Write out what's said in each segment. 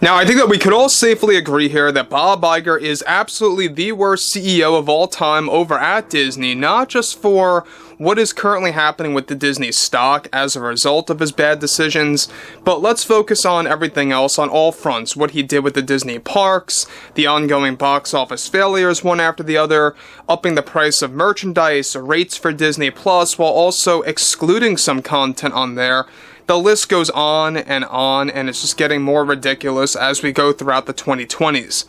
Now, I think that we could all safely agree here that Bob Iger is absolutely the worst CEO of all time over at Disney, not just for what is currently happening with the Disney stock as a result of his bad decisions, but let's focus on everything else on all fronts. What he did with the Disney parks, the ongoing box office failures one after the other, upping the price of merchandise, rates for Disney Plus, while also excluding some content on there. The list goes on, and it's just getting more ridiculous as we go throughout the 2020s.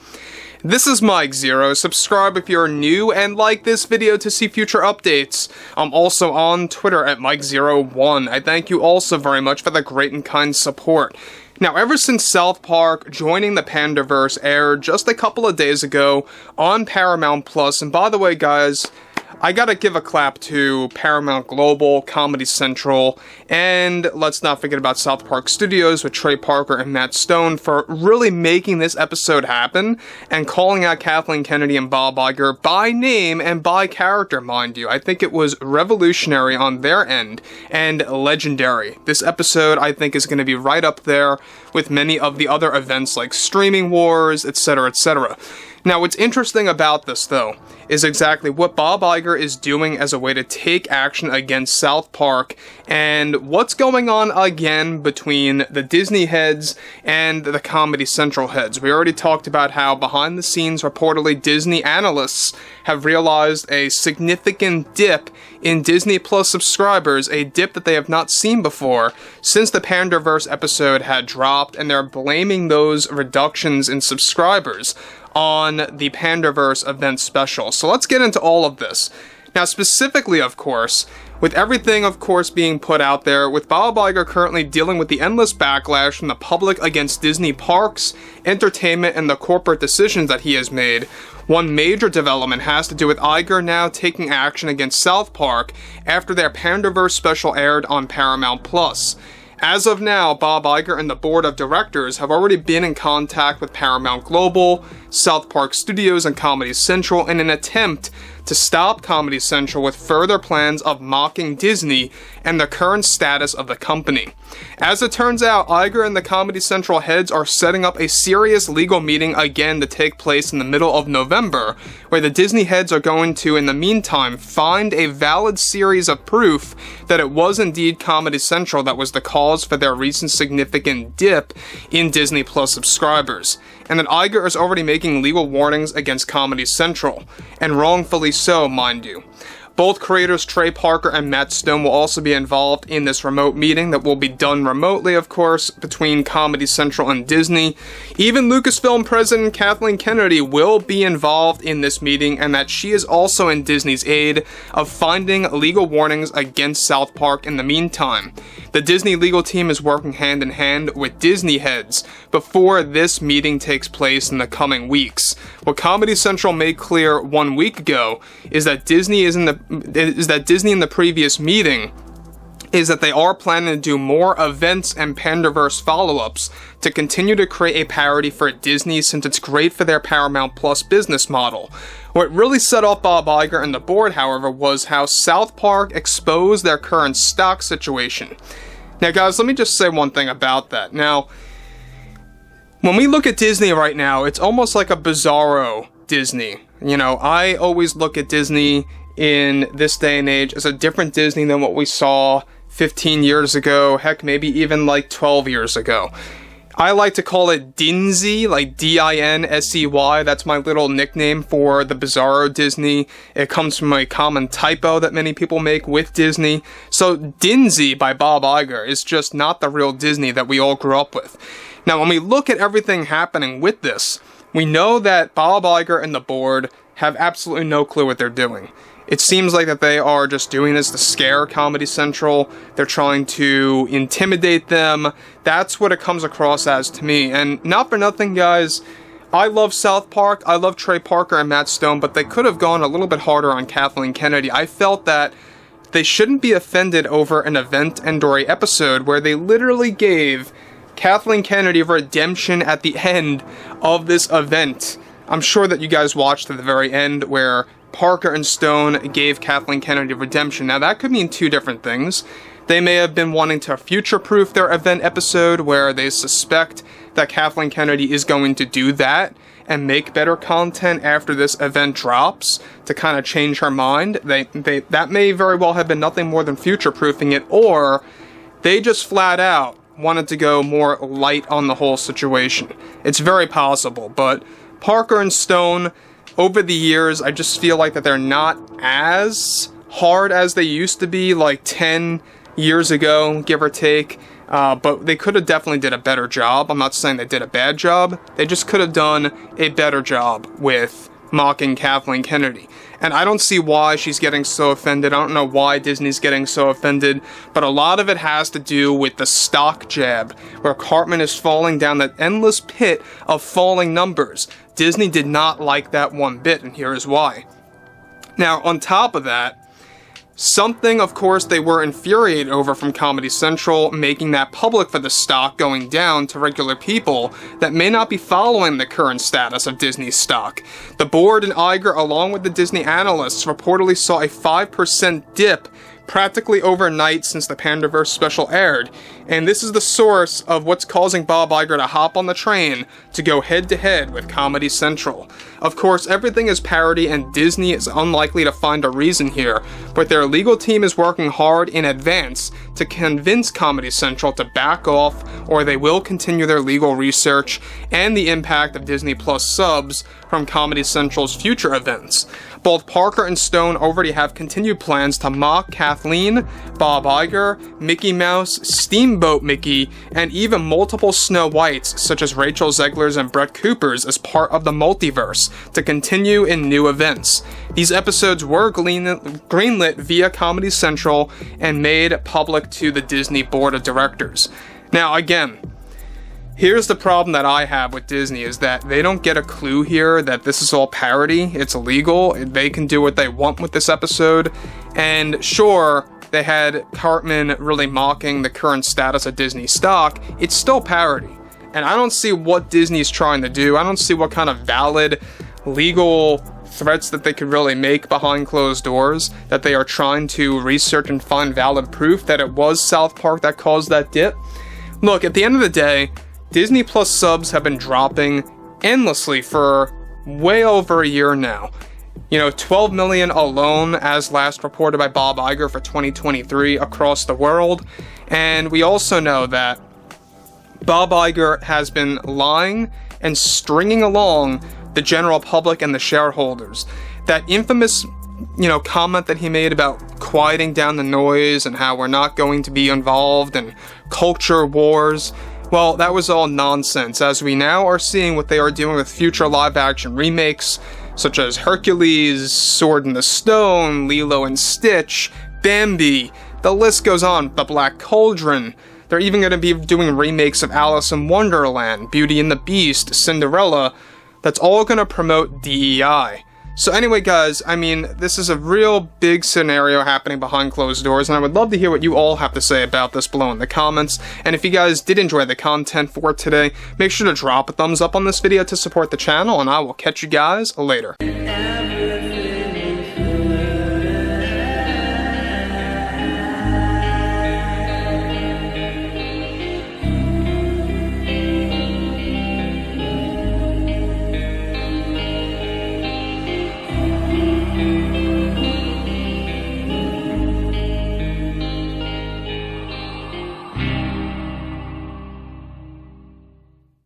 This is Mike Zero. Subscribe if you're new, and like this video to see future updates. I'm also on Twitter at Mike01. I thank you also very much for the great and kind support. Now, ever since South Park joining the Panderverse aired just a couple of days ago on Paramount Plus, and by the way, guys, I gotta give a clap to Paramount Global, Comedy Central, and let's not forget about South Park Studios with Trey Parker and Matt Stone for really making this episode happen and calling out Kathleen Kennedy and Bob Iger by name and by character, mind you. I think it was revolutionary on their end and legendary. This episode, I think, is going to be right up there with many of the other events like Streaming Wars, etc., etc. Now, what's interesting about this, though, is exactly what Bob Iger is doing as a way to take action against South Park, and what's going on again between the Disney heads and the Comedy Central heads. We already talked about how behind the scenes, reportedly, Disney analysts have realized a significant dip in Disney Plus subscribers, a dip that they have not seen before since the Panderverse episode had dropped, and they're blaming those reductions in subscribers on the Panderverse event special. So let's get into all of this. Now, specifically, of course, with everything, of course, being put out there, with Bob Iger currently dealing with the endless backlash from the public against Disney parks, entertainment, and the corporate decisions that he has made, one major development has to do with Iger now taking action against South Park after their Panderverse special aired on Paramount Plus. As of now, Bob Iger and the board of directors have already been in contact with Paramount Global, South Park Studios, and Comedy Central in an attempt to stop Comedy Central with further plans of mocking Disney and the current status of the company. As it turns out, Iger and the Comedy Central heads are setting up a serious legal meeting again to take place in the middle of November, where the Disney heads are going to, in the meantime, find a valid series of proof that it was indeed Comedy Central that was the cause for their recent significant dip in Disney Plus subscribers, and that Iger is already making legal warnings against Comedy Central, and wrongfully so, mind you. Both creators Trey Parker and Matt Stone will also be involved in this remote meeting that will be done remotely, of course, between Comedy Central and Disney. Even Lucasfilm president Kathleen Kennedy will be involved in this meeting, and that she is also in Disney's aid of finding legal warnings against South Park in the meantime. The Disney legal team is working hand in hand with Disney heads before this meeting takes place in the coming weeks. What Comedy Central made clear 1 week ago is that Disney in the previous meeting is that they are planning to do more events and Panderverse follow-ups to continue to create a parody for Disney, since it's great for their Paramount Plus business model. What really set off Bob Iger and the board, however, was how South Park exposed their current stock situation. Now, guys, let me just say one thing about that. Now, when we look at Disney right now, it's almost like a bizarro Disney. You know, I always look at Disney in this day and age as a different Disney than what we saw 15 years ago, heck, maybe even like 12 years ago. I like to call it Dinsey, like D-I-N-S-E-Y. That's my little nickname for the bizarro Disney. It comes from a common typo that many people make with Disney. So Dinsey by Bob Iger is just not the real Disney that we all grew up with. Now, when we look at everything happening with this, we know that Bob Iger and the board have absolutely no clue what they're doing. It seems like that they are just doing this to scare Comedy Central. They're trying to intimidate them. That's what it comes across as to me. And not for nothing, guys, I love South Park. I love Trey Parker and Matt Stone, but they could have gone a little bit harder on Kathleen Kennedy. I felt that they shouldn't be offended over an event and/or an episode where they literally gave Kathleen Kennedy redemption at the end of this event. I'm sure that you guys watched to the very end where Parker and Stone gave Kathleen Kennedy redemption. Now, that could mean two different things. They may have been wanting to future-proof their event episode where they suspect that Kathleen Kennedy is going to do that and make better content after this event drops to kind of change her mind. That may very well have been nothing more than future-proofing it, or they just flat out wanted to go more light on the whole situation. It's very possible, but Parker and Stone, over the years, I just feel like that they're not as hard as they used to be, like 10 years ago, give or take. But they could have definitely did a better job. I'm not saying they did a bad job. They just could have done a better job with mocking Kathleen Kennedy. And I don't see why she's getting so offended. I don't know why Disney's getting so offended. But a lot of it has to do with the stock jab, where Cartman is falling down that endless pit of falling numbers. Disney did not like that one bit, and here is why. Now, on top of that, something, of course, they were infuriated over from Comedy Central, making that public for the stock going down to regular people that may not be following the current status of Disney's stock. The board and Iger, along with the Disney analysts, reportedly saw a 5% dip practically overnight since the Panderverse special aired, and this is the source of what's causing Bob Iger to hop on the train to go head-to-head with Comedy Central. Of course, everything is parody, and Disney is unlikely to find a reason here, but their legal team is working hard in advance to convince Comedy Central to back off, or they will continue their legal research and the impact of Disney Plus subs from Comedy Central's future events. Both Parker and Stone already have continued plans to mock Kathleen, Bob Iger, Mickey Mouse, Steamboat Mickey, and even multiple Snow Whites, such as Rachel Zegler's and Brett Cooper's, as part of the multiverse, to continue in new events. These episodes were greenlit via Comedy Central and made public to the Disney Board of Directors. Now, again, here's the problem that I have with Disney, is that they don't get a clue here that this is all parody. It's illegal. They can do what they want with this episode. And sure, they had Cartman really mocking the current status of Disney stock. It's still parody. And I don't see what Disney's trying to do. I don't see what kind of valid legal threats that they could really make behind closed doors, that they are trying to research and find valid proof that it was South Park that caused that dip. Look, at the end of the day, Disney Plus subs have been dropping endlessly for way over a year now. 12 million alone, as last reported by Bob Iger, for 2023 across the world. And we also know that Bob Iger has been lying and stringing along the general public and the shareholders. That infamous, comment that he made about quieting down the noise and how we're not going to be involved in culture wars, well, that was all nonsense, as we now are seeing what they are doing with future live-action remakes, such as Hercules, Sword in the Stone, Lilo and Stitch, Bambi, the list goes on, The Black Cauldron. They're even going to be doing remakes of Alice in Wonderland, Beauty and the Beast, Cinderella. That's all going to promote DEI. So anyway, guys, this is a real big scenario happening behind closed doors, and I would love to hear what you all have to say about this below in the comments. And if you guys did enjoy the content for today, make sure to drop a thumbs up on this video to support the channel, and I will catch you guys later.